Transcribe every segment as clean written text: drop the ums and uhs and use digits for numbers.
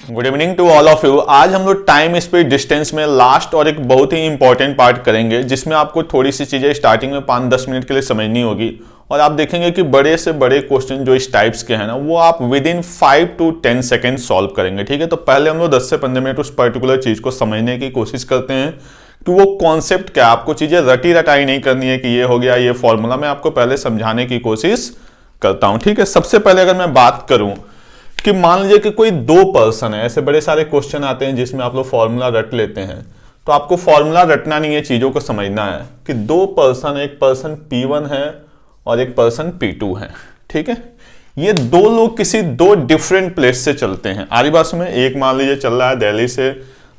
Good evening to all of you. आज हम लोग टाइम स्पीड डिस्टेंस में लास्ट और एक बहुत ही इंपॉर्टेंट पार्ट करेंगे, जिसमें आपको थोड़ी सी चीजें स्टार्टिंग में 5-10 मिनट के लिए समझनी होगी और आप देखेंगे कि बड़े से बड़े क्वेश्चन जो इस टाइप्स के हैं ना, वो आप with in 5 to 10 second solve करेंगे। ठीक है, तो पहले हम लोग 10 से 15 मिनट उस पर्टिकुलर चीज को समझने की कोशिश करते हैं कि वो कॉन्सेप्ट क्या, आपको चीजें रटी रटाई नहीं करनी है कि ये हो गया ये फॉर्मूला, मैं आपको पहले समझाने की कोशिश करता हूं। ठीक है, सबसे पहले अगर मैं बात करूं कि मान लीजिए कि कोई दो पर्सन है, ऐसे बड़े सारे क्वेश्चन आते हैं जिसमें आप लोग फॉर्मूला रट लेते हैं, तो आपको फॉर्मूला रटना नहीं है, चीजों को समझना है कि दो पर्सन, एक पर्सन P1 है और एक पर्सन P2 है। ठीक है, ये दो लोग किसी दो डिफरेंट प्लेस से चलते हैं। आरी बात में एक मान लीजिए चल रहा है दिल्ली से,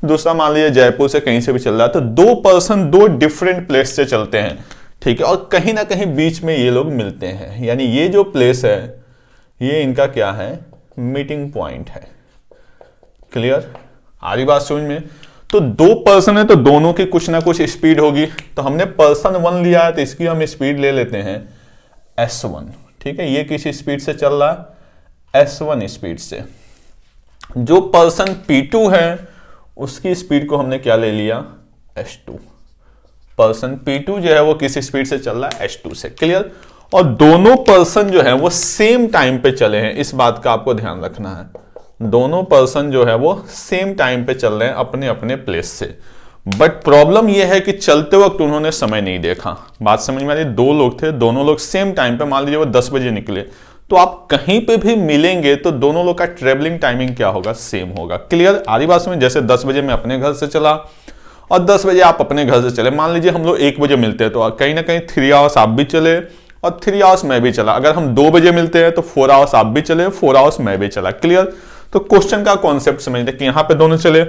दूसरा मान लीजिए जयपुर से, कहीं से भी चल रहा है, तो दो पर्सन दो डिफरेंट प्लेस से चलते हैं। ठीक है, और कहीं ना कहीं बीच में ये लोग मिलते हैं, यानी ये जो प्लेस है ये इनका क्या है, मीटिंग पॉइंट है। क्लियर, आ रही बात समझ में? तो दो पर्सन है तो दोनों की कुछ ना कुछ स्पीड होगी, तो हमने पर्सन 1 लिया है तो इसकी हम स्पीड ले लेते हैं S1। ठीक है, ये किस स्पीड से चल रहा है, S1 स्पीड से। जो पर्सन P2 है उसकी स्पीड को हमने क्या ले लिया, S2। पर्सन P2 जो है वो किस स्पीड से चल रहा है, S2 से। क्लियर, और दोनों पर्सन जो है वो सेम टाइम पे चले हैं, इस बात का आपको ध्यान रखना है। दोनों पर्सन जो है वो सेम टाइम पे चल रहे हैं अपने अपने प्लेस से, बट प्रॉब्लम यह है कि चलते वक्त उन्होंने समय नहीं देखा। बात समझ में आ रही? दो लोग थे, दोनों लोग सेम टाइम पे, मान लीजिए वो 10 बजे निकले, तो आप कहीं पे भी मिलेंगे तो दोनों लोग का ट्रेवलिंग टाइमिंग क्या होगा, सेम होगा। क्लियर, आ रही बात समझ? जैसे 10 बजे मैं अपने घर से चला और 10 बजे आप अपने घर से चले, मान लीजिए हम लोग 1 बजे मिलते हैं, तो कहीं ना कहीं 3 आवर्स आप भी चले और 3 आवर्स मैं भी चला। अगर हम 2 बजे मिलते हैं तो 4 आवर्स आप भी चले, 4 आवर्स मैं भी चला। क्लियर, तो क्वेश्चन का कॉन्सेप्ट समझते कि यहां पे दोनों चले,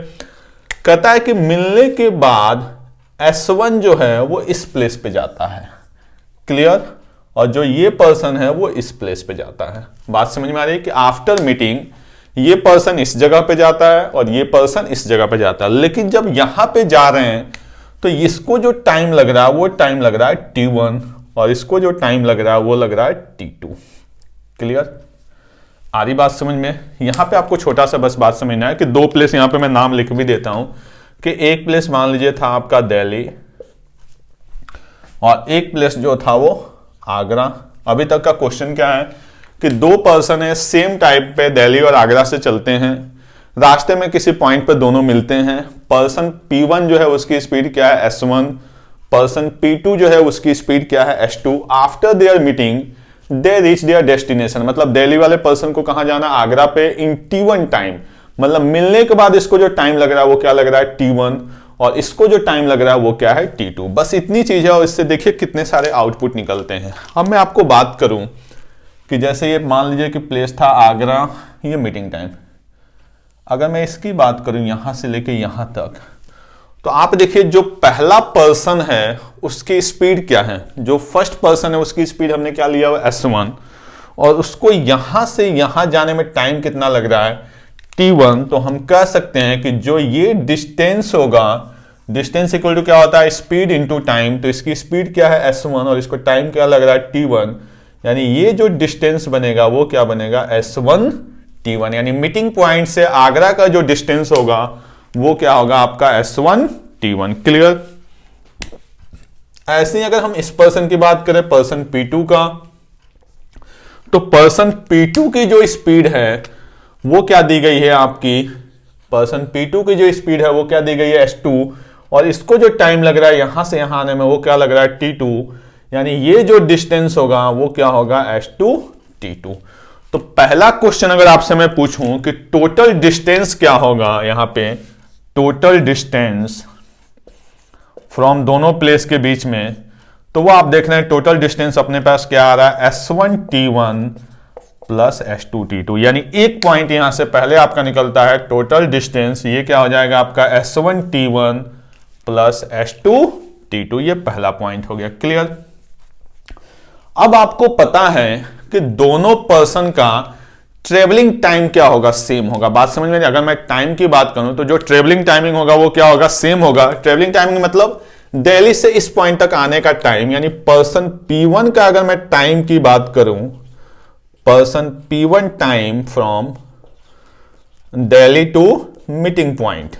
कहता है कि मिलने के बाद S1 जो है वो इस प्लेस पे जाता है। क्लियर, और जो ये पर्सन है वो इस प्लेस पे जाता है। बात समझ में आ रही है कि आफ्टर मीटिंग ये पर्सन इस जगह पे जाता है और ये पर्सन इस जगह पे जाता है, लेकिन जब यहां पे जा रहे हैं तो इसको जो टाइम लग रहा है वो टाइम लग रहा है T1 और इसको जो टाइम लग रहा है वो लग रहा है T2। क्लियर, आ रही बात समझ में? यहां पे आपको छोटा सा बस बात समझना है कि दो प्लेस, यहां पे मैं नाम लिख भी देता हूं कि एक प्लेस मान लीजिए था आपका दिल्ली और एक प्लेस जो था वो आगरा। अभी तक का क्वेश्चन क्या है कि दो पर्सन है, सेम टाइप पे दिल्ली और आगरा से चलते हैं, रास्ते में किसी पॉइंट पे दोनों मिलते हैं। पर्सन P1 जो है उसकी स्पीड क्या है, S1। पर्सन P2 जो है उसकी स्पीड क्या है, S2। After their meeting they reach there destination, मतलब दिल्ली वाले पर्सन को कहां जाना, आगरा पे, इन T1 टाइम, मतलब मिलने के बाद इसको जो टाइम लग रहा है वो क्या लग रहा है, T1, और इसको जो टाइम लग रहा है वो क्या है, T2। बस इतनी चीज है और इससे देखिए कितने सारे आउटपुट निकलते हैं। अब मैं आपको बात करूं कि जैसे ये मान लीजिए कि प्लेस था आगरा, ये मीटिंग टाइम, अगर मैं इसकी बात करूं यहां से लेके यहां तक, तो आप देखिए जो पहला पर्सन है उसकी स्पीड क्या है, जो फर्स्ट पर्सन है उसकी स्पीड हमने क्या लिया हुआ, S1, और उसको यहां से यहां जाने में टाइम कितना लग रहा है, T1। तो हम कह सकते हैं कि जो ये डिस्टेंस होगा, डिस्टेंस इक्वल टू क्या होता है, स्पीड इंटू टाइम, तो इसकी स्पीड क्या है, S1, और इसको टाइम क्या लग रहा है, T1, यानी ये जो डिस्टेंस बनेगा वो क्या बनेगा, S1 T1, यानी मीटिंग पॉइंट से आगरा का जो डिस्टेंस होगा वो क्या होगा आपका, S1 T1। क्लियर, ऐसे ही अगर हम इस पर्सन की बात करें, पर्सन P2 का, तो पर्सन P2 की जो स्पीड है वो क्या दी गई है आपकी, पर्सन P2 की जो स्पीड है वो क्या दी गई है, S2, और इसको जो टाइम लग रहा है यहां से यहां आने में वो क्या लग रहा है, T2, यानी ये जो डिस्टेंस होगा वो क्या होगा, S2 T2। तो पहला क्वेश्चन अगर आपसे मैं पूछूं कि टोटल डिस्टेंस क्या होगा, यहां पे टोटल डिस्टेंस फ्रॉम दोनों प्लेस के बीच में, तो वो आप देख रहे हैं टोटल डिस्टेंस अपने पास क्या आ रहा है, S1 T1 plus S2 T2, यानी एक पॉइंट यहां से पहले आपका निकलता है टोटल डिस्टेंस, ये क्या हो जाएगा आपका, S1 T1 plus S2 T2, ये पहला पॉइंट हो गया। क्लियर, अब आपको पता है कि दोनों पर्सन का ट्रेवलिंग टाइम क्या होगा, सेम होगा। बात समझ में? अगर मैं टाइम की बात करूं तो जो ट्रेवलिंग टाइमिंग होगा वो क्या होगा, सेम होगा। ट्रेवलिंग टाइमिंग मतलब दिल्ली से इस पॉइंट तक आने का टाइम, यानी पर्सन P1 का अगर मैं टाइम की बात करूं, person P1 time from Delhi to meeting point.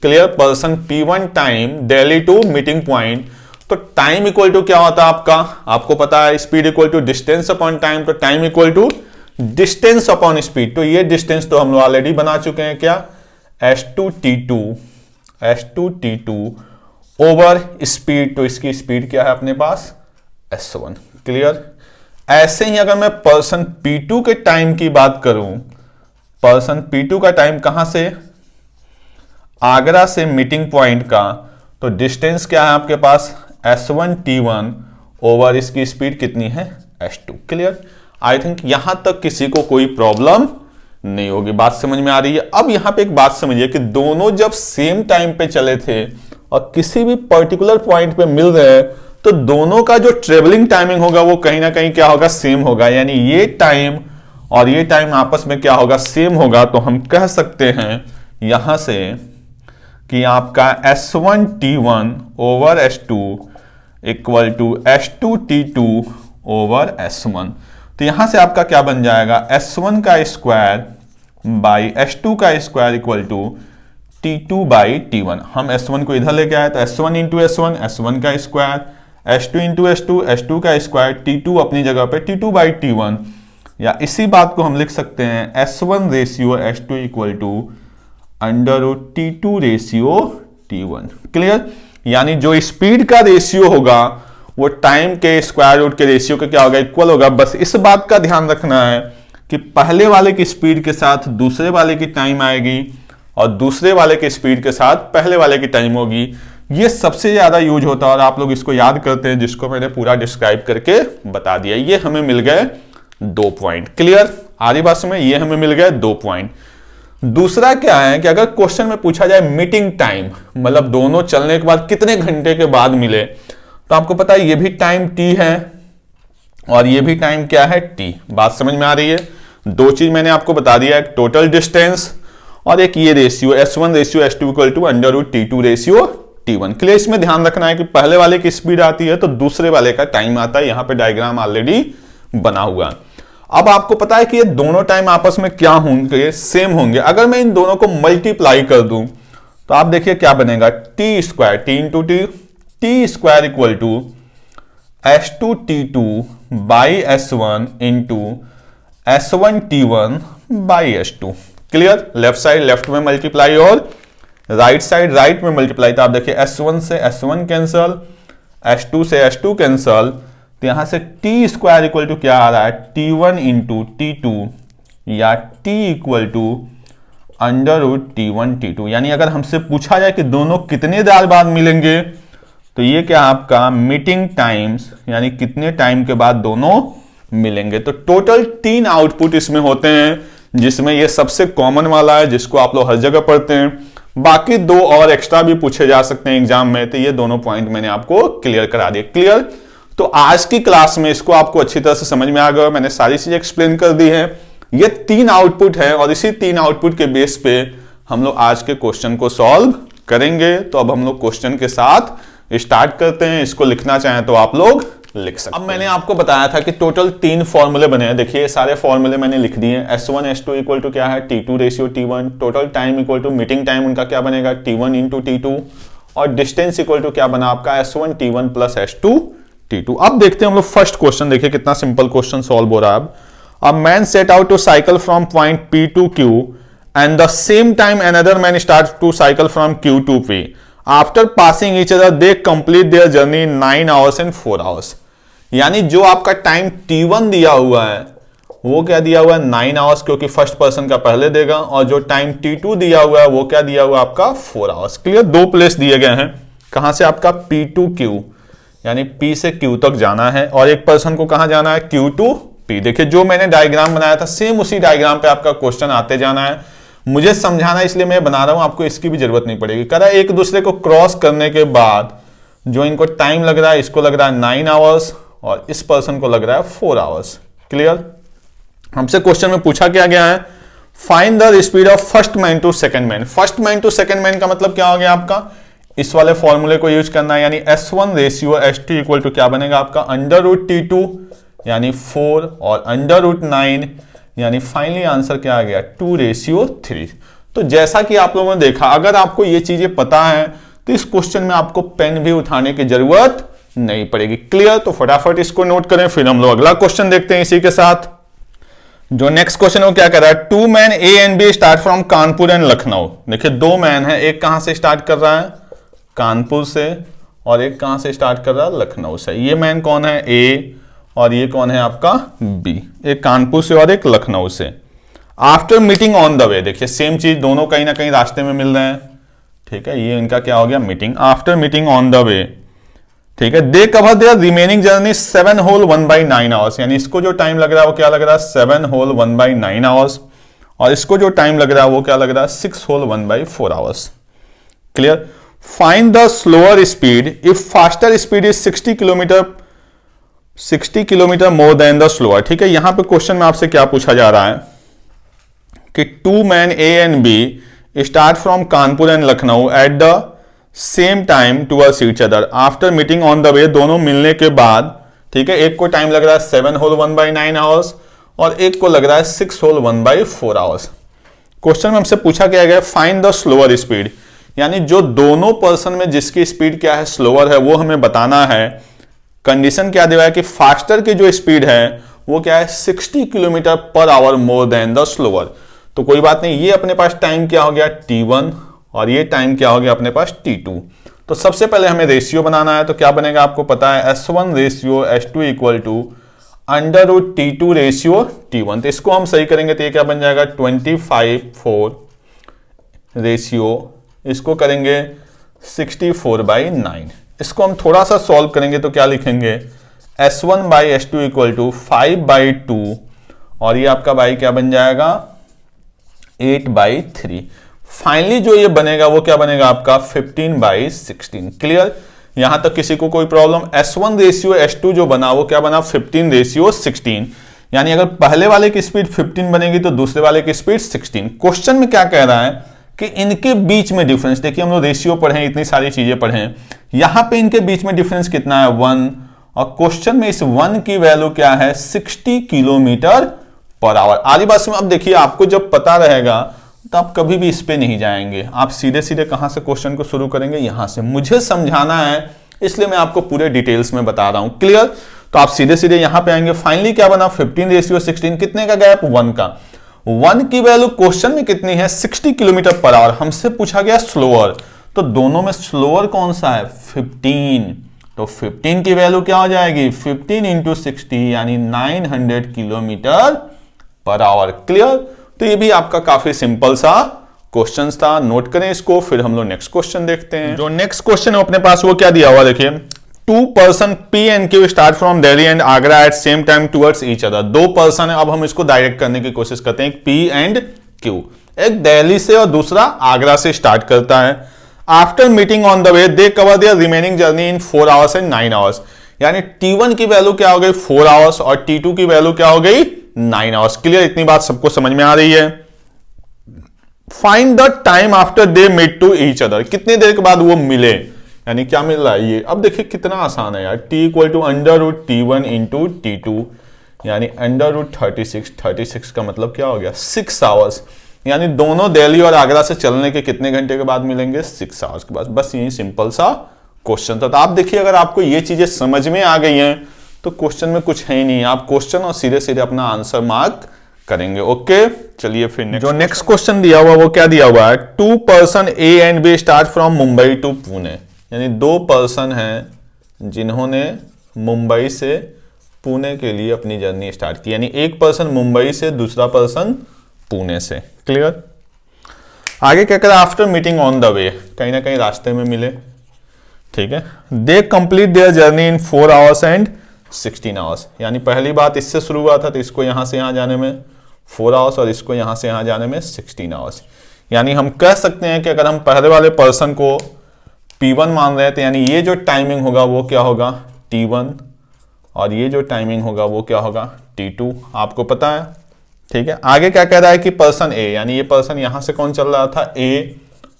Clear, person P1 time Delhi to meeting point. तो टाइम इक्वल टू क्या होता है आपका, आपको पता है speed equal to distance upon time, तो time equal to distance upon speed. तो ये डिस्टेंस तो हम लोग ऑलरेडी बना चुके हैं, क्या, S2T2 ओवर स्पीड, तो इसकी स्पीड क्या है अपने पास, S1। क्लियर। ऐसे ही अगर मैं पर्सन P2 के टाइम की बात करूं, पर्सन P2 का टाइम कहां से, आगरा से मीटिंग पॉइंट का, तो डिस्टेंस क्या है आपके पास, S1T1 ओवर इसकी स्पीड कितनी है, S2। क्लियर। आई थिंक यहां तक किसी को कोई प्रॉब्लम नहीं होगी, बात समझ में आ रही है। अब यहां पे एक बात समझिए कि दोनों जब सेम टाइम पे चले थे और किसी भी पर्टिकुलर पॉइंट पे मिल रहे हैं, तो दोनों का जो ट्रेवलिंग टाइमिंग होगा वो कहीं ना कहीं क्या होगा, सेम होगा। यानी ये टाइम और ये टाइम आपस में क्या होगा, सेम होगा। तो हम कह सकते हैं यहां से कि आपका S1T1 over S2 equal to S2T2 over S1। तो यहां से आपका क्या बन जाएगा, S1 का स्क्वायर बाई S2 का square equal to T2 by T1। हम S1 को इधर लेके आए तो S1 इंटू S1, S1 का square, S2 into S2, S2 का स्क्वायर, T2 अपनी जगह पे T2 बाई T1। या इसी बात को हम लिख सकते हैं S1 ratio S2 equal to under root T2 ratio T1। Clear. यानी जो स्पीड का रेशियो होगा वो टाइम के स्क्वायर रूट के रेशियो के क्या होगा, इक्वल होगा। बस इस बात का ध्यान रखना है कि पहले वाले की स्पीड के साथ दूसरे वाले की टाइम आएगी और दूसरे वाले की स्पीड के साथ पहले वाले की टाइम होगी। ये सबसे ज्यादा यूज होता है और आप लोग इसको याद करते हैं, जिसको मैंने पूरा डिस्क्राइब करके बता दिया। ये हमें मिल गए 2 पॉइंट। क्लियर, आधी बात में ये हमें मिल गए 2 पॉइंट। दूसरा क्या है कि अगर क्वेश्चन में पूछा जाए मीटिंग टाइम, मतलब दोनों चलने के बाद कितने घंटे के बाद मिले, तो आपको पता है ये भी टाइम T है और ये भी टाइम क्या है, T। बात समझ में आ रही है। दो चीज मैंने आपको बता दिया, एक टोटल डिस्टेंस और एक ये ratio S1 ratio S2 equal to under root T2 ratio T1। Clear. इसमें ध्यान रखना है कि पहले वाले की स्पीड आती है तो दूसरे वाले का टाइम आता है। यहां पे डायग्राम ऑलरेडी बना हुआ। अब आपको पता है कि ये दोनों टाइम आपस में क्या होंगे, सेम होंगे। अगर मैं इन दोनों को मल्टीप्लाई कर दूं तो आप देखिए क्या बनेगा, T square, T into T square equal to S2T2 by S1 into S1T1 by S2। Clear. Left side left में मल्टीप्लाई और राइट साइड राइट में मल्टीप्लाई। तो आप देखिए S1 से S1 कैंसल, S2 से S2 कैंसल, तो यहां से टी स्क्वायर इक्वल टू क्या आ रहा है, T1 इंटू T2 या T equal to under root T1 T2। यानी अगर हमसे पूछा जाए कि दोनों कितने देर बाद मिलेंगे, तो ये क्या आपका मीटिंग टाइम्स, यानी कितने टाइम के बाद दोनों मिलेंगे। तो टोटल 3 आउटपुट इसमें होते हैं, जिसमें ये सबसे कॉमन वाला है जिसको आप लोग हर जगह पढ़ते हैं। बाकी 2 और एक्स्ट्रा भी पूछे जा सकते हैं एग्जाम में। तो ये दोनों पॉइंट मैंने आपको क्लियर करा दिए। क्लियर। तो आज की क्लास में इसको आपको अच्छी तरह से समझ में आ गया, मैंने सारी चीजें एक्सप्लेन कर दी है। ये 3 आउटपुट है और इसी 3 आउटपुट के बेस पे हम लोग आज के क्वेश्चन को सॉल्व करेंगे। तो अब हम लोग क्वेश्चन के साथ स्टार्ट करते हैं। इसको लिखना चाहें तो आप लोग लिख सकते हैं। अब मैंने आपको बताया था कि टोटल 3 फॉर्मूले बने हैं। देखिए सारे फॉर्मूले मैंने लिख दिए। S1 S2 इक्वल टू क्या है, T2 ratio T1। Total time equal to meeting time उनका क्या बनेगा, T1 इंटू T2। और डिस्टेंस इक्वल टू क्या बना आपका, S1 T1 plus S2 T2। अब देखते हैं हम लोग फर्स्ट क्वेश्चन। देखिए कितना सिंपल क्वेश्चन सॉल्व हो रहा है। अब man set out to cycle from point P to Q and the same time another man starts to cycle from Q to P. After passing each other, they complete their journey in 9 hours and 4 hours. यानी जो आपका time T1 दिया हुआ है वो क्या दिया हुआ है, 9 आवर्स, क्योंकि फर्स्ट पर्सन का पहले देगा। और जो टाइम T2 दिया हुआ है वो क्या दिया हुआ है आपका, 4 आवर्स। क्लियर। 2 प्लेस दिए गए हैं। कहां से आपका P to Q, यानी P से Q तक जाना है, और एक पर्सन को कहां जाना है, Q to P। देखिए जो मैंने डायग्राम बनाया था सेम उसी डायग्राम पे आपका क्वेश्चन आते जाना है। मुझे समझाना इसलिए मैं बना रहा हूं, आपको इसकी भी जरूरत नहीं पड़ेगी। कह रहा है एक दूसरे को क्रॉस करने के बाद जो इनको टाइम लग रहा है, इसको लग रहा है 9 आवर्स और इस पर्सन को लग रहा है 4 आवर्स। क्लियर। हमसे क्वेश्चन में पूछा क्या गया है, find the speed of first man to second man. First man to second man का मतलब क्या हो गया आपका, इस वाले फॉर्मूले को यूज करना है। यानी S1 ratio S2 equal to क्या बनेगा आपका, अंडर रूट T2 यानी 4 और अंडर रूट 9 यानी फाइनली आंसर क्या आ गया 2:3। तो जैसा कि आप लोगों ने देखा, अगर आपको ये चीजें पता है तो इस क्वेश्चन में आपको पेन भी उठाने की जरूरत नहीं पड़ेगी। क्लियर? तो फटाफट इसको नोट करें, फिर हम लोग अगला क्वेश्चन देखते हैं इसी के साथ। जो नेक्स्ट क्वेश्चन है वो क्या कर रहा है, 2 man A and B start from Kanpur and Lucknow. देखिए 2 मैन है, एक कहां से स्टार्ट कर रहा है, कानपुर से, और एक कहां से स्टार्ट कर रहा है, लखनऊ से। ये मैन कौन है, ए, और ये कौन है आपका, बी। एक कानपुर से और एक लखनऊ से। आफ्टर मीटिंग ऑन द वे, देखिए सेम चीज, दोनों कहीं ना कहीं रास्ते में मिल रहे हैं। ठीक है, ये इनका क्या हो गया, meeting. After meeting on the way, ठीक है, they cover their remaining journey 7 whole 1/9 hours. यानी इसको जो टाइम लग रहा है वो क्या लग रहा है, 7 होल 1/9 आवर्स, और इसको जो टाइम लग रहा है वो क्या लग रहा है, 6 whole 1/4 hours. Clear? Find the slower speed if faster speed is 60 kilometre more than the slower. ठीक है, यहां पे क्वेश्चन में आपसे क्या पूछा जा रहा है कि 2 man A and B start from Kanpur and Lucknow at the same time towards each other after meeting on the way. दोनों मिलने के बाद, ठीक है, एक को टाइम लग रहा है 7 होल 1/9 आवर्स और एक को लग रहा है 6 होल 1/4 आवर्स। क्वेश्चन में हमसे पूछा क्या गया, फाइंड द स्लोअर स्पीड, यानी जो दोनों पर्सन में जिसकी स्पीड क्या है, स्लोअर है, वो हमें बताना है। कंडीशन क्या दिया है कि फास्टर की जो स्पीड है वो क्या है, 60 kilometre per hour more than the slower. तो कोई बात नहीं, ये अपने पास टाइम क्या हो गया, T1, और ये टाइम क्या हो गया अपने पास, T2। तो सबसे पहले हमें रेशियो बनाना है, तो क्या बनेगा आपको पता है, S1 ratio S2 equal to √T2 ratio T1। तो इसको हम सही करेंगे तो ये क्या बन जाएगा, 25/4 रेशियो, इसको करेंगे 64/9। इसको हम थोड़ा सा सॉल्व करेंगे तो क्या लिखेंगे, S1/S2 इक्वल टू 5/2, और ये आपका बाई क्या बन जाएगा, 8/3। फाइनली जो ये बनेगा वो क्या बनेगा आपका, 15/16। क्लियर? यहां तक किसी को कोई प्रॉब्लम? S1 रेशियो S2 जो बना वो क्या बना, 15/16। यानी अगर पहले वाले की स्पीड 15 बनेगी तो दूसरे वाले की स्पीड 16। क्वेश्चन में क्या कह रहा है कि इनके बीच में डिफरेंस, देखिए हम लोग रेशियो पढ़े, इतनी सारी चीजें पढ़े, यहां पे इनके बीच में डिफरेंस कितना है, 1, और क्वेश्चन में इस 1 की वैल्यू क्या है, 60 किलोमीटर पर आवर। आधी बात में अब देखिए, आपको जब पता रहेगा तो आप कभी भी इस पे नहीं जाएंगे, आप सीधे सीधे कहां से क्वेश्चन को शुरू करेंगे, यहां से। मुझे समझाना है इसलिए मैं आपको पूरे डिटेल्स में बता रहा हूं। क्लियर? तो आप सीधे सीधे यहां पे आएंगे। फाइनली क्या बना, 15/16। कितने का गैप, 1 का। 1 की वैल्यू क्वेश्चन में कितनी है, 60 किलोमीटर पर आवर। हमसे पूछा गया स्लोअर, तो दोनों में स्लोअर कौन सा है, 15। तो 15 की वैल्यू क्या हो जाएगी, 15 × 60 यानी 900 किलोमीटर पर आवर। क्लियर? तो ये भी आपका काफी सिंपल सा क्वेश्चन था, नोट करें इसको। फिर हम लोग नेक्स्ट क्वेश्चन देखते हैं। जो नेक्स्ट क्वेश्चन है अपने पास वो क्या दिया हुआ, देखिए 2 person P and Q start from Delhi and Agra at same time towards each other. 2 person है, अब हम इसको डायरेक्ट करने की कोशिश करते हैं। P and Q, एक दिल्ली से और दूसरा आगरा से स्टार्ट करता है। After meeting on the way they cover their remaining journey in 4 hours and 9 hours. यानी T1 की वैल्यू क्या हो गई, 4 आवर्स, और T2 की वैल्यू क्या हो गई, 9 आवर्स। क्लियर? इतनी बात सबको समझ में आ रही है। Find the time after they met to each other, कितनी देर के बाद वो मिले, यानी क्या मिल रहा है ये। अब देखिए कितना आसान है यार, T equal to √T1 × T2 यानी √36। 36 का मतलब क्या हो गया, 6 आवर्स। यानी दोनों दिल्ली और आगरा से चलने के कितने घंटे के बाद मिलेंगे, 6 आवर्स के बाद। बस यही सिंपल सा क्वेश्चन था। तो आप देखिए, अगर आपको ये चीजें समझ में आ गई हैं तो क्वेश्चन में कुछ है ही नहीं, आप क्वेश्चन और सीधे सीधे अपना आंसर मार्क करेंगे। ओके, चलिए फिर जो नेक्स्ट क्वेश्चन दिया हुआ वो क्या दिया हुआ है, 2 person A and B start from Mumbai to Pune. यानी 2 पर्सन हैं जिन्होंने मुंबई से पुणे के लिए अपनी जर्नी स्टार्ट की। यानी एक पर्सन मुंबई से, दूसरा पर्सन पुणे से। क्लियर? आगे क्या करा, आफ्टर मीटिंग ऑन द वे, कहीं ना कहीं रास्ते में मिले। ठीक है, they complete their journey in 4 hours and 16 hours. यानी पहली बात इससे शुरू हुआ था, तो इसको यहां से यहां जाने में 4 आवर्स और इसको यहां से यहां जाने में 16 आवर्स। यानी हम कह सकते हैं कि अगर हम पहले वाले पर्सन को P1 मान रहे हैं तो यानी ये जो टाइमिंग होगा वो क्या होगा, T1, और ये जो टाइमिंग होगा वो क्या होगा, T2। आपको पता है। ठीक है, आगे क्या कह रहा है कि पर्सन A, यानी ये पर्सन यहां से कौन चल रहा था, A,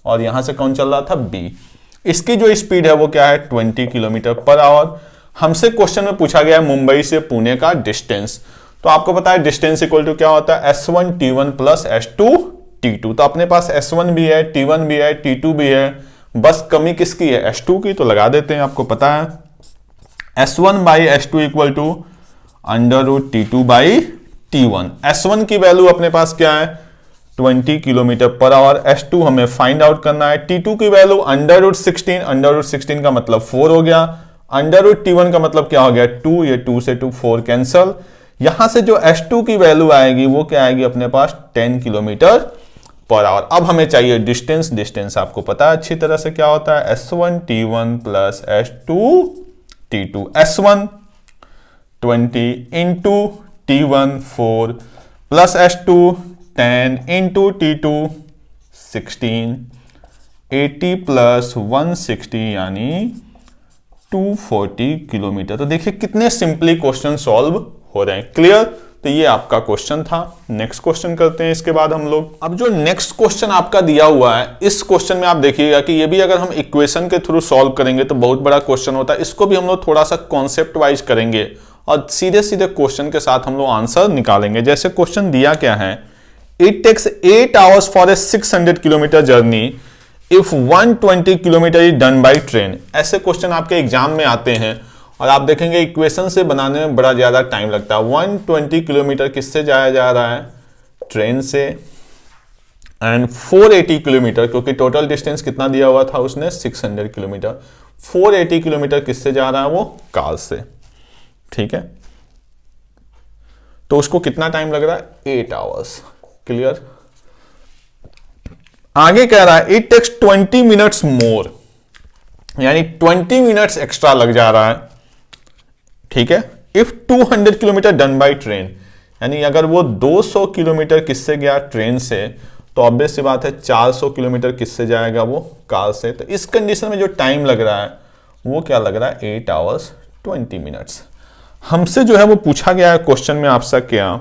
और यहां से कौन चल रहा था, B। इसकी जो स्पीड है वो क्या है, 20 किलोमीटर पर आवर। हमसे क्वेश्चन में पूछा गया है मुंबई से पुणे का डिस्टेंस, तो आपको पता है डिस्टेंस इक्वल टू क्या होता है, S1 T1 plus S2 T2। तो अपने पास S1 भी है, T1 भी है, T2 भी है, बस कमी किसकी है, S2 की। तो लगा देते हैं, आपको पता है S1 by S2 equal to under root T2 by T1। S1 की वैल्यू अपने पास क्या है, 20 किलोमीटर पर आवर। S2 हमें फाइंड आउट करना है। T2 की value under root 16, under root 16 का मतलब 4 हो गया, अंडर रूट T1 का मतलब क्या हो गया 2, ये 2 से 2 4 कैंसल। यहां से जो S2 की वैल्यू आएगी वो क्या आएगी अपने पास 10 किलोमीटर पर आवर। अब हमें चाहिए डिस्टेंस। डिस्टेंस आपको पता है अच्छी तरह से क्या होता है, S1 T1 plus S2 T2। S1 20 into T1 4 plus S2 10 into T2 16, 80 plus 160 यानी 240 किलोमीटर। तो देखिए कितने सिंपली क्वेश्चन सॉल्व हो रहे हैं। क्लियर? तो ये आपका क्वेश्चन था। नेक्स्ट क्वेश्चन करते हैं इसके बाद हम लोग। अब जो नेक्स्ट क्वेश्चन आपका दिया हुआ है, इस क्वेश्चन में आप देखिएगा कि ये भी अगर हम इक्वेशन के थ्रू सॉल्व करेंगे तो बहुत बड़ा क्वेश्चन होता है। इसको भी हम लोग थोड़ा सा कॉन्सेप्ट वाइज करेंगे और सीधे सीधे क्वेश्चन के साथ हम लोग आंसर निकालेंगे। जैसे क्वेश्चन दिया क्या है, it takes 8 hours for a 600 kilometre journey if 120 kilometre is done by train. ऐसे क्वेश्चन आपके एग्जाम में आते हैं और आप देखेंगे इक्वेशन से बनाने में बड़ा ज्यादा टाइम लगता है। 120 किलोमीटर किससे जाया जा रहा है, ट्रेन से, एंड 480 किलोमीटर, क्योंकि टोटल डिस्टेंस कितना दिया हुआ था उसने 600 किलोमीटर, 480 किलोमीटर किससे जा रहा है, वो कार से। ठीक है, तो उसको कितना टाइम लग रहा है, 8 आवर्स। क्लियर? आगे कह रहा है इट टेक्स 20 मिनट्स मोर, यानी 20 मिनट्स एक्स्ट्रा लग जा रहा है। ठीक है, if 200 kilometre done by train, यानी अगर वो 200 किलोमीटर किससे गया, ट्रेन से, तो ऑब्वियस सी बात है 400 किलोमीटर किससे जाएगा, वो कार से। तो इस कंडीशन में जो टाइम लग रहा है वो क्या लग रहा है, 8 आवर्स 20 मिनट्स। हमसे जो है वो पूछा गया है क्वेश्चन में आपसे क्या,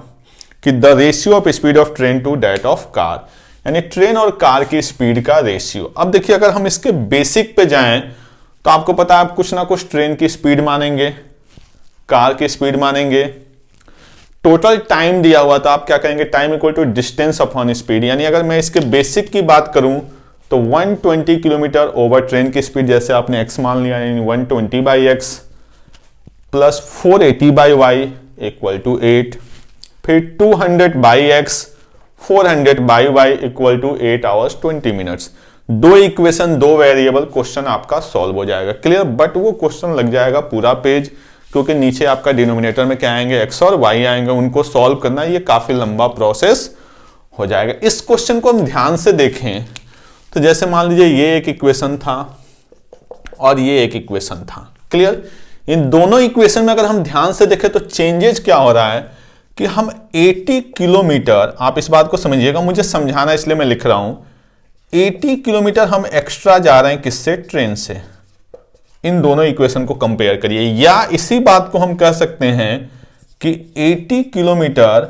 कि the ratio of speed of train to that of car, यानी ट्रेन और कार की स्पीड का रेशियो। अब देखिए अगर हम इसके बेसिक पे जाएं तो आपको पता है आप कुछ ना कुछ ट्रेन की स्पीड मानेंगे, कार की स्पीड मानेंगे। टोटल टाइम दिया हुआ था, आप क्या कहेंगे, time equal to distance upon speed. यानी अगर मैं इसके बेसिक की बात करूं तो 120 किलोमीटर ओवर ट्रेन की स्पीड, जैसे आपने x मान लिया, यानी 120 by x plus 480 by y equal to 8, फिर 200 by x 400 by y equal to 8 hours 20 minutes. दो इक्वेशन, दो वेरिएबल, क्वेश्चन आपका सॉल्व हो जाएगा। क्लियर? बट वो क्वेश्चन लग जाएगा पूरा पेज, क्योंकि नीचे आपका डिनोमिनेटर में क्या आएंगे, एक्स और वाई आएंगे, उनको सॉल्व करना ये काफी लंबा प्रोसेस हो जाएगा। इस क्वेश्चन को हम ध्यान से देखें तो जैसे मान लीजिए ये एक इक्वेशन था और ये एक इक्वेशन था। क्लियर? इन दोनों इक्वेशन में अगर हम ध्यान से देखें तो चेंजेस क्या हो रहा है कि हम 80 किलोमीटर, आप इस बात को समझिएगा, मुझे समझाना इसलिए मैं लिख रहा हूं, 80 किलोमीटर हम एक्स्ट्रा जा रहे हैं किससे, ट्रेन से। इन दोनों इक्वेशन को कंपेयर करिए, या इसी बात को हम कह सकते हैं कि 80 किलोमीटर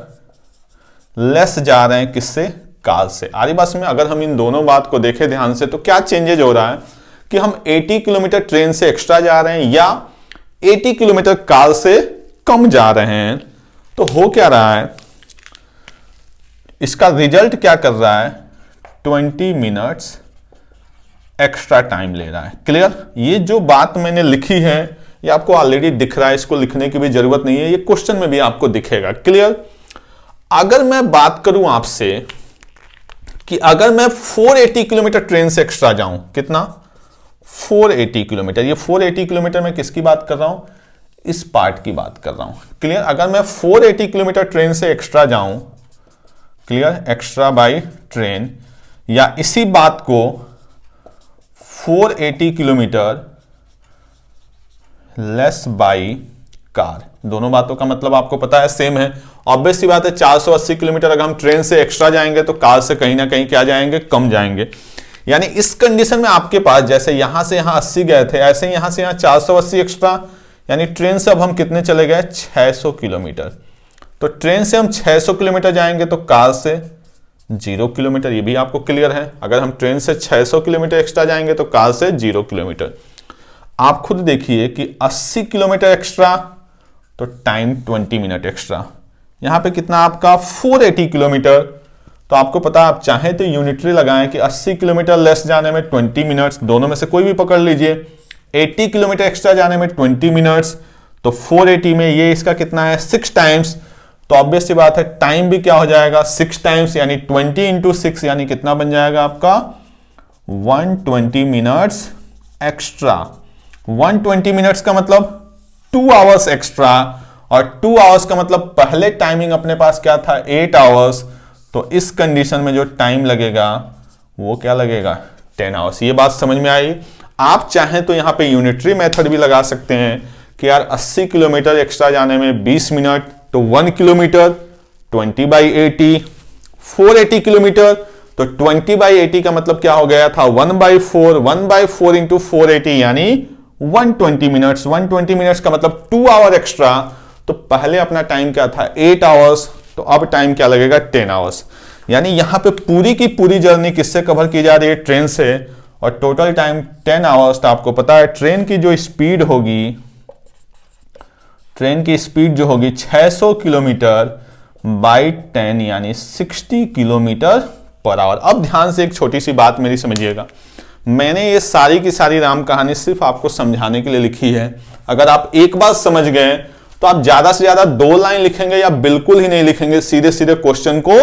लेस जा रहे हैं किससे, कार से। आरी बात में अगर हम इन दोनों बात को देखें ध्यान से तो क्या चेंजेज हो रहा है कि हम 80 किलोमीटर ट्रेन से एक्स्ट्रा जा रहे हैं या 80 किलोमीटर कार से कम जा रहे हैं। तो हो क्या रहा है, इसका रिजल्ट क्या कर रहा है, 20 मिनट्स एक्स्ट्रा टाइम ले रहा है। क्लियर? ये जो बात मैंने लिखी है ये आपको ऑलरेडी दिख रहा है, इसको लिखने की भी जरूरत नहीं है, ये क्वेश्चन में भी आपको दिखेगा। क्लियर? अगर मैं बात करूं आपसे कि अगर मैं 480 किलोमीटर ट्रेन से एक्स्ट्रा जाऊं, कितना, 480 किलोमीटर, ये 480 किलोमीटर में किसकी बात कर रहा हूं, इस पार्ट की बात कर रहा हूं। क्लियर? अगर मैं 480 किलोमीटर ट्रेन से एक्स्ट्रा जाऊं, क्लियर, एक्स्ट्रा बाय ट्रेन, या इसी बात को 480 किलोमीटर लेस बाई कार, दोनों बातों का मतलब आपको पता है सेम है। ऑब्वियस सी बात है 480 किलोमीटर अगर हम ट्रेन से एक्स्ट्रा जाएंगे तो कार से कहीं ना कहीं क्या जाएंगे, कम जाएंगे। यानी इस कंडीशन में आपके पास जैसे यहां से यहां 80 गए थे, ऐसे यहां से यहां 480 एक्स्ट्रा, यानी ट्रेन से अब हम कितने चले गए, 600 किलोमीटर। तो ट्रेन से हम 600 किलोमीटर जाएंगे तो कार से 0 किलोमीटर, ये भी आपको क्लियर है। अगर हम ट्रेन से 600 किलोमीटर एक्स्ट्रा जाएंगे तो कार से 0 किलोमीटर। आप खुद देखिए कि 80 किलोमीटर एक्स्ट्रा तो टाइम 20 मिनट एक्स्ट्रा, यहाँ पे कितना आपका 480 किलोमीटर। तो आपको पता है आप चाहें तो यूनिटरी लगाएं कि 80 किलोमीटर लेस जाने में 20 मिनट्स, दोनों में से कोई भी पकड़ लीजिए। 80 किलोमीटर एक्स्ट्रा जाने में 20 मिनट्स, तो 480 में ये इसका कितना है 6 टाइम्स। तो ऑब्वियस सी बात है टाइम भी क्या हो जाएगा 6 टाइम्स, यानी 20 इंटू 6 यानी कितना बन जाएगा आपका 120 मिनट्स एक्स्ट्रा। 120 मिनट्स का मतलब 2 आवर्स एक्स्ट्रा, और 2 आवर्स का मतलब पहले टाइमिंग अपने पास क्या था 8 आवर्स। तो इस कंडीशन में जो टाइम लगेगा वो क्या लगेगा 10 आवर्स। ये बात समझ में आई। आप चाहें तो यहां पे यूनिटरी मेथड भी लगा सकते हैं कि यार 80 किलोमीटर एक्स्ट्रा जाने में 20 मिनट, तो 1 किलोमीटर 20/80, 480 किलोमीटर तो 20/80 का मतलब क्या हो गया था 1/4, 1/4 इंटू 480 यानी 120 मिनट्स। 120 मिनट्स का मतलब 2 आवर एक्स्ट्रा। तो पहले अपना टाइम क्या था 8 आवर्स, तो अब टाइम क्या लगेगा 10 आवर्स। यानी यहां पे पूरी की पूरी जर्नी किससे कवर की जा रही है ट्रेन से, और टोटल टाइम 10 आवर्स। तो आपको पता है ट्रेन की जो स्पीड होगी, ट्रेन की स्पीड जो होगी 600 किलोमीटर बाई 10 यानी 60 किलोमीटर पर आवर। अब ध्यान से एक छोटी सी बात मेरी समझिएगा, मैंने ये सारी की सारी राम कहानी सिर्फ आपको समझाने के लिए लिखी है। अगर आप एक बात समझ गए तो आप ज्यादा से ज्यादा 2 लाइन लिखेंगे या बिल्कुल ही नहीं लिखेंगे, सीधे सीधे क्वेश्चन को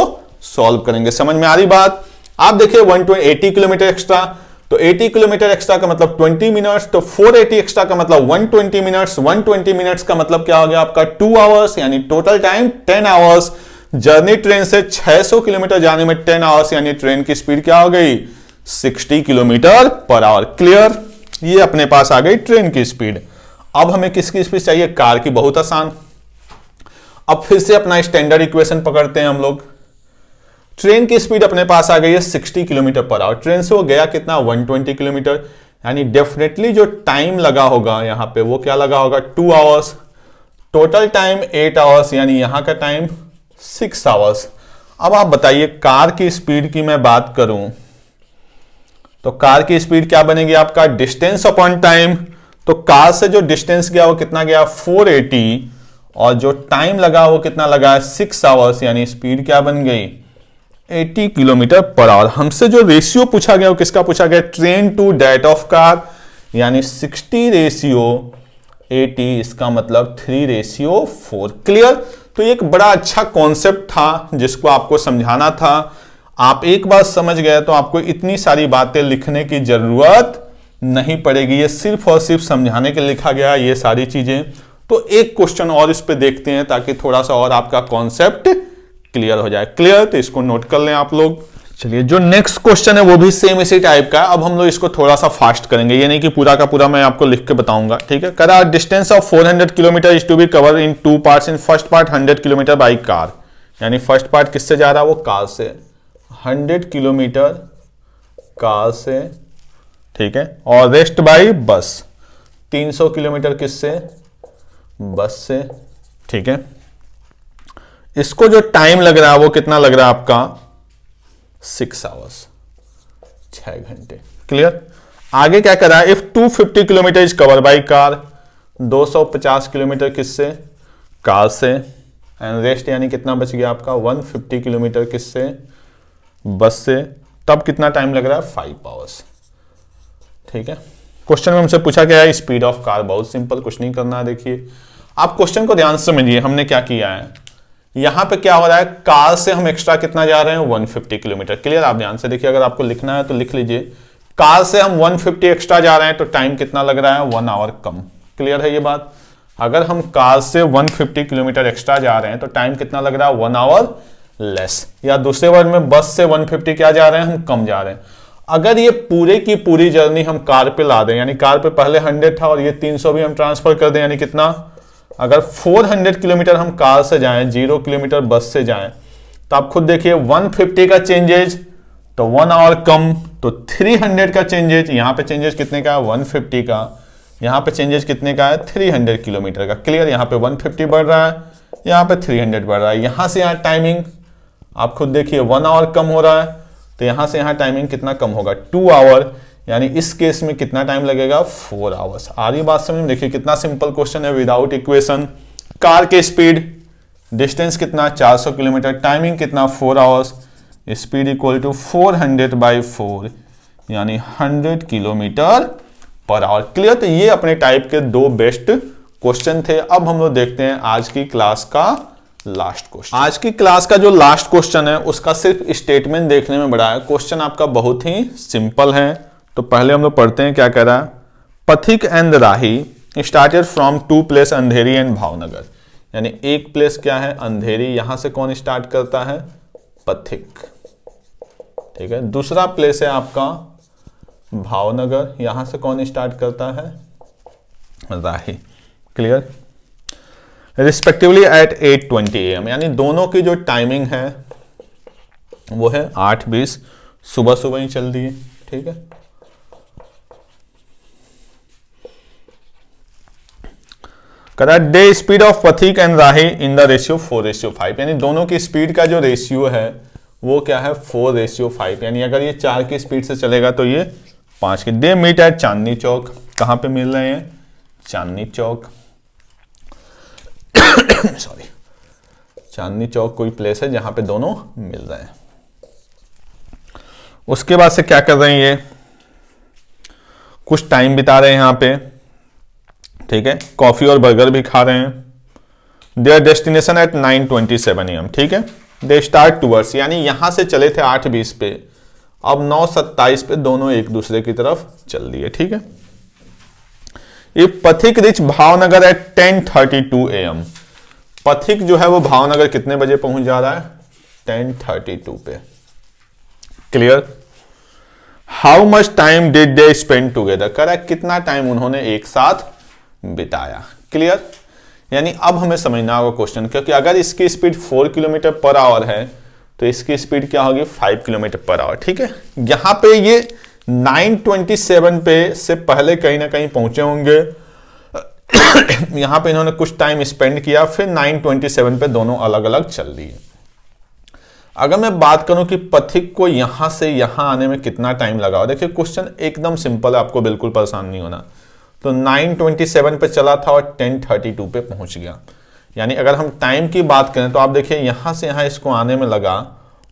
सॉल्व करेंगे। समझ में आ रही बात। आप देखिए 180 किलोमीटर एक्स्ट्रा, तो 80 किलोमीटर एक्स्ट्रा का मतलब 20 मिनट्स, तो 480 एक्स्ट्रा का मतलब 120 मिनट्स। 120 मिनट्स का मतलब क्या हो गया आपका 2 आवर्स, यानी total time 10 hours. Journey train से 600 किलोमीटर जाने में 10 आवर्स, यानी ट्रेन की स्पीड क्या हो गई 60 किलोमीटर पर आवर। क्लियर। ये अपने पास आ गई ट्रेन की स्पीड। अब हमें किसकी स्पीड चाहिए कार की। बहुत आसान। अब फिर से अपना स्टैंडर्ड इक्वेशन पकड़ते हैं हम लोग। ट्रेन की स्पीड अपने पास आ गई है 60 किलोमीटर पर आवर। ट्रेन से वो गया कितना 120 किलोमीटर, यानी डेफिनेटली जो टाइम लगा होगा यहां पे वो क्या लगा होगा 2 आवर्स। टोटल टाइम 8 आवर्स, यानी यहां का टाइम 6 आवर्स। अब आप बताइए कार की स्पीड की मैं बात करूं तो कार की स्पीड क्या बनेगी आपका डिस्टेंस अपॉन टाइम। तो कार से जो डिस्टेंस गया वो कितना गया 480, और जो टाइम लगा वो कितना लगा 6 आवर्स, यानी स्पीड क्या बन गई 80 किलोमीटर पर आवर। हमसे जो रेशियो पूछा गया वो किसका पूछा गया train to that of car, यानी 60 रेशियो 80, इसका मतलब 3:4। क्लियर। तो एक बड़ा अच्छा कॉन्सेप्ट था जिसको आपको समझाना था। आप एक बार समझ गए तो आपको इतनी सारी बातें लिखने की जरूरत नहीं पड़ेगी। ये सिर्फ और सिर्फ समझाने के लिए लिखा गया ये सारी चीजें। तो एक क्वेश्चन और इस पे देखते हैं ताकि थोड़ा सा और आपका कॉन्सेप्ट क्लियर हो जाए। क्लियर। तो इसको नोट कर लें आप लोग। चलिए जो नेक्स्ट क्वेश्चन है वो भी सेम इसी टाइप का है। अब हम लोग इसको थोड़ा सा फास्ट करेंगे, ये नहीं कि पूरा का पूरा मैं आपको लिख के बताऊंगा। ठीक है। करा distance of 400 kilometre is to be cover in 2 parts. In first part 100 kilometre by car, यानी फर्स्ट पार्ट किससे जा रहा है वो कार से 100 किलोमीटर कार से, ठीक है, और रेस्ट बाई बस 300 किलोमीटर किससे बस से, ठीक है। इसको जो टाइम लग रहा है वो कितना लग रहा है आपका 6 आवर्स, 6 घंटे। क्लियर। आगे क्या कर रहा है if 250 kilometre is cover by car, 250 kilometre किससे कार से, एंड रेस्ट यानी कितना बच गया आपका 150 किलोमीटर किससे बस से, तब कितना टाइम लग रहा है 5 आवर्स। ठीक है। क्वेश्चन में हमसे पूछा गया है स्पीड ऑफ कार। बहुत सिंपल, कुछ नहीं करना है। देखिए आप क्वेश्चन को ध्यान से समझिए। हमने क्या किया है यहां पे क्या हो रहा है कार से हम एक्स्ट्रा कितना जा रहे हैं 150 किलोमीटर। क्लियर। आप ध्यान से देखिए, अगर आपको लिखना है तो लिख लीजिए। कार से हम 150 एक्स्ट्रा जा रहे हैं तो टाइम कितना लग रहा है 1 आवर कम। क्लियर है ये बात। अगर हम कार से 150 किलोमीटर एक्स्ट्रा जा रहे हैं तो टाइम कितना लग रहा है 1 आवर लेस, या दूसरे वर्ड में बस से 150 क्या जा रहे हैं हम कम जा रहे हैं। अगर ये पूरे की पूरी जर्नी हम कार पे ला दें, यानी कार पे पहले 100 था और ये 300 भी हम ट्रांसफर कर दें, यानी कितना, अगर 400 किलोमीटर हम कार से जाएं 0 किलोमीटर बस से जाएं, तो आप खुद देखिए 150 का चेंजेज तो 1 आवर कम, तो 300 का चेंजेज, यहां पे चेंजेज कितने का है 150 का, यहां पे चेंजेज कितने का है 300 किलोमीटर का। क्लियर। यहां पे 150 बढ़ रहा है, यहां पे 300 बढ़ रहा है। यहां से यहां टाइमिंग आप खुद देखिए 1 आवर कम हो रहा है, तो यहां से यहां टाइमिंग कितना कम होगा 2 आवर, यानी इस केस में कितना टाइम लगेगा 4 आवर्स। आ रही बात समझ में। देखिए कितना सिंपल क्वेश्चन है विदाउट इक्वेशन। कार की स्पीड डिस्टेंस कितना 400 किलोमीटर, टाइमिंग कितना 4 आवर्स, स्पीड इक्वल टू 400/4 यानी 100 किलोमीटर पर आवर। क्लियर। तो ये अपने टाइप के 2 बेस्ट क्वेश्चन थे। अब हम लोग देखते हैं आज की क्लास का लास्ट क्वेश्चन। आज की क्लास का जो लास्ट क्वेश्चन है उसका सिर्फ स्टेटमेंट देखने में बड़ा है, क्वेश्चन आपका बहुत ही सिंपल है। तो पहले हम लोग पढ़ते हैं क्या कह रहा है। पथिक and Rahi started from 2 place Andheri and Bhavnagar, यानी एक प्लेस क्या है अंधेरी, यहां से कौन स्टार्ट करता है पथिक, ठीक है। दूसरा प्लेस है आपका भावनगर, यहां से कौन स्टार्ट करता है राही। क्लियर। रिस्पेक्टिवली एट 8:20 AM, यानी दोनों की जो टाइमिंग है वो है 8:20, सुबह सुबह ही चल दी है, ठीक है। डे स्पीड ऑफ पथिक and Rahi in the ratio 4:5, यानी दोनों की स्पीड का जो रेशियो है वो क्या है 4:5, यानी अगर ये 4 की स्पीड से चलेगा तो ये 5 की। They meet at Chandni Chowk, कहां पे मिल रहे हैं चांदनी चौक सॉरी, चांदनी चौक कोई प्लेस है जहां पे दोनों मिल रहे हैं। उसके बाद से क्या कर रहे हैं ये कुछ टाइम बिता रहे हैं यहां पे, ठीक है। कॉफी और बर्गर भी खा रहे हैं। देयर डेस्टिनेशन एट 9:27 AM, ठीक है। दे स्टार्ट टूवर्ड्स, यानी यहां से चले थे 8:20 पे, अब 9:27 पे दोनों एक दूसरे की तरफ चल दिए, ठीक है। इफ पथिक रिच भावनगर एट 10:32 AM, पथिक जो है वो भावनगर कितने बजे पहुंच जा रहा है 10:32 पे। Clear. How much time did they spend together, correct, कितना टाइम उन्होंने एक साथ बिताया। क्लियर। यानी अब हमें समझना होगा क्वेश्चन, क्योंकि अगर इसकी स्पीड 4 किलोमीटर पर आवर है तो इसकी स्पीड क्या होगी 5 किलोमीटर पर आवर, ठीक है। यहां पे ये 9:27 पे से पहले कहीं ना कहीं पहुंचे होंगे यहां पे इन्होंने कुछ टाइम स्पेंड किया, फिर 9:27 पे दोनों अलग अलग चल दिए। अगर मैं बात करूं कि पथिक को यहां से यहां आने में कितना टाइम लगा, देखिए क्वेश्चन एकदम सिंपल है, आपको बिल्कुल परेशान नहीं होना। तो 9:27 पे चला था और 10:32 पे पहुंच गया, यानी अगर हम टाइम की बात करें तो आप देखिए यहां से यहां इसको आने में लगा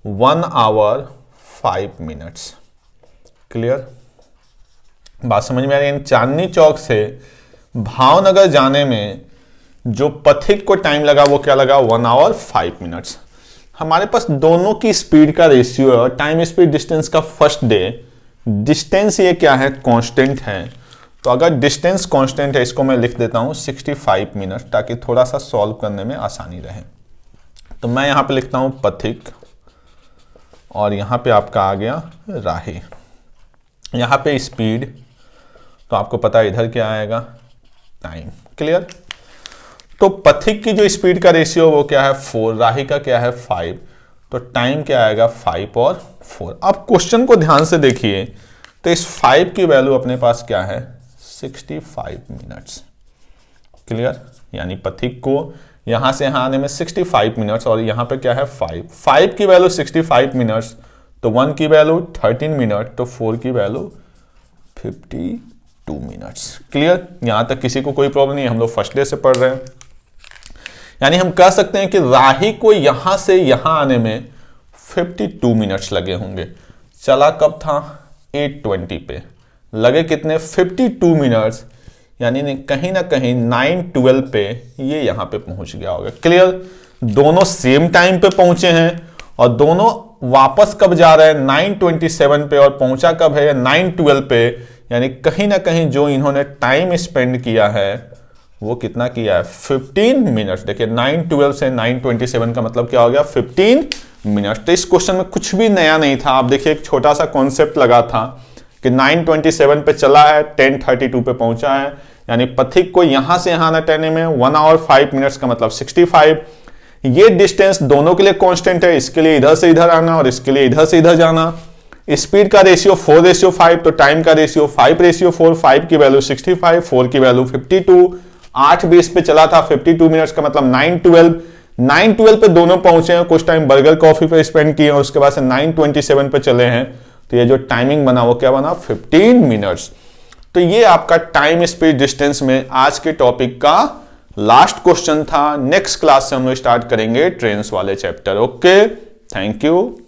1 आवर 5 मिनट्स। क्लियर। बात समझ में आ रही है। चांदनी चौक से भावनगर जाने में जो पथिक को टाइम लगा वो क्या लगा 1 आवर 5 मिनट्स। हमारे पास दोनों की स्पीड का रेशियो है और टाइम स्पीड डिस्टेंस का फर्स्ट डे, डिस्टेंस ये क्या है कांस्टेंट है, तो अगर डिस्टेंस कांस्टेंट है इसको मैं लिख देता हूं 65 मिनट, ताकि थोड़ा सा सॉल्व करने में आसानी रहे। तो मैं यहां पे लिखता हूं पथिक और यहां पे आपका आ गया राही, यहां पे स्पीड, तो आपको पता है इधर क्या आएगा टाइम। क्लियर। तो पथिक की जो स्पीड का रेशियो वो क्या है 4, राही का क्या है 5, तो टाइम क्या आएगा 5 और 4। अब क्वेश्चन को ध्यान से देखिए, तो इस 5 की वैल्यू अपने पास क्या है 65 मिनट्स। क्लियर। यानी पथिक को यहां से यहां आने में 65 मिनट्स और यहां पे क्या है 5 की वैल्यू 65 मिनट्स, तो 1 की वैल्यू 13 मिनट, तो 4 की वैल्यू 52 मिनट्स। क्लियर। यहां तक किसी को कोई प्रॉब्लम नहीं है, हम लोग फर्स्ट डे से पढ़ रहे हैं। यानी हम कह सकते हैं कि राही को यहां से यहां आने में 52 मिनट्स लगे होंगे। चला कब था 8:20 पे, लगे कितने 52 मिनट्स, यानी कहीं ना कहीं 9:12 पे ये यहां पे पहुंच गया होगा। क्लियर। दोनों सेम टाइम पे पहुंचे हैं और दोनों वापस कब जा रहे हैं 9:27 पे और पहुंचा कब है 9:12 पे, यानी कहीं ना कहीं जो इन्होंने टाइम स्पेंड किया है वो कितना किया है 15 मिनट्स। देखिए 9:12 से 9:27 का मतलब क्या हो गया 15 मिनट्स। तो इस क्वेश्चन में कुछ भी नया नहीं था। आप देखिए एक छोटा सा कॉन्सेप्ट लगा था कि 9:27 पे चला है 10:32 पे पहुंचा है, यानी पथिक को यहां से यहां आने में 1 आवर 5 मिनट्स का मतलब 65। ये डिस्टेंस दोनों के लिए कांस्टेंट है, इसके लिए इधर से इधर आना और इसके लिए इधर से इधर जाना। स्पीड का रेशियो 4:5, तो टाइम का रेशियो 5:4, 5 की वैल्यू 65, 4 की वैल्यू 52। 8:20 पे चला था 52 मिनट्स का मतलब 9:12 पे दोनों पहुंचे हैं, कुछ टाइम बर्गर कॉफी पे स्पेंड किए, उसके बाद से 9:27 पे चले हैं, तो ये जो टाइमिंग बना वो क्या बना 15 मिनट्स। तो ये आपका टाइम स्पीड डिस्टेंस में आज के टॉपिक का लास्ट क्वेश्चन था। नेक्स्ट क्लास से हम लोग स्टार्ट करेंगे ट्रेन्स वाले चैप्टर। Okay, thank you.